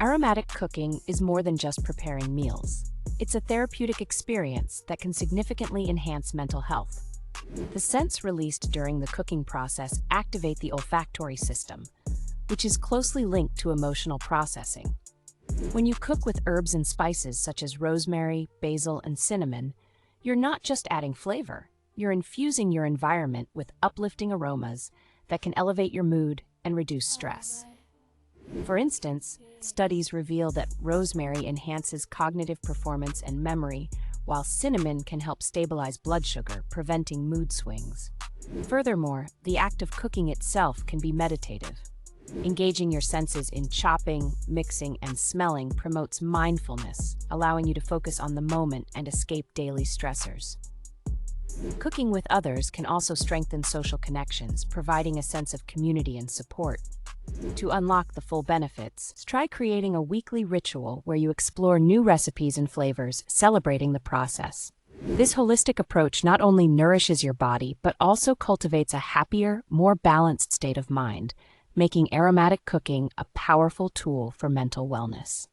Aromatic cooking is more than just preparing meals. It's a therapeutic experience that can significantly enhance mental health. The scents released during the cooking process activate the olfactory system, which is closely linked to emotional processing. When you cook with herbs and spices such as rosemary, basil, and cinnamon, you're not just adding flavor, you're infusing your environment with uplifting aromas that can elevate your mood and reduce stress. For instance, studies reveal that rosemary enhances cognitive performance and memory, while cinnamon can help stabilize blood sugar, preventing mood swings. Furthermore, the act of cooking itself can be meditative. Engaging your senses in chopping, mixing, and smelling promotes mindfulness, allowing you to focus on the moment and escape daily stressors. Cooking with others can also strengthen social connections, providing a sense of community and support. To unlock the full benefits, try creating a weekly ritual where you explore new recipes and flavors, celebrating the process. This holistic approach not only nourishes your body, but also cultivates a happier, more balanced state of mind, making aromatic cooking a powerful tool for mental wellness.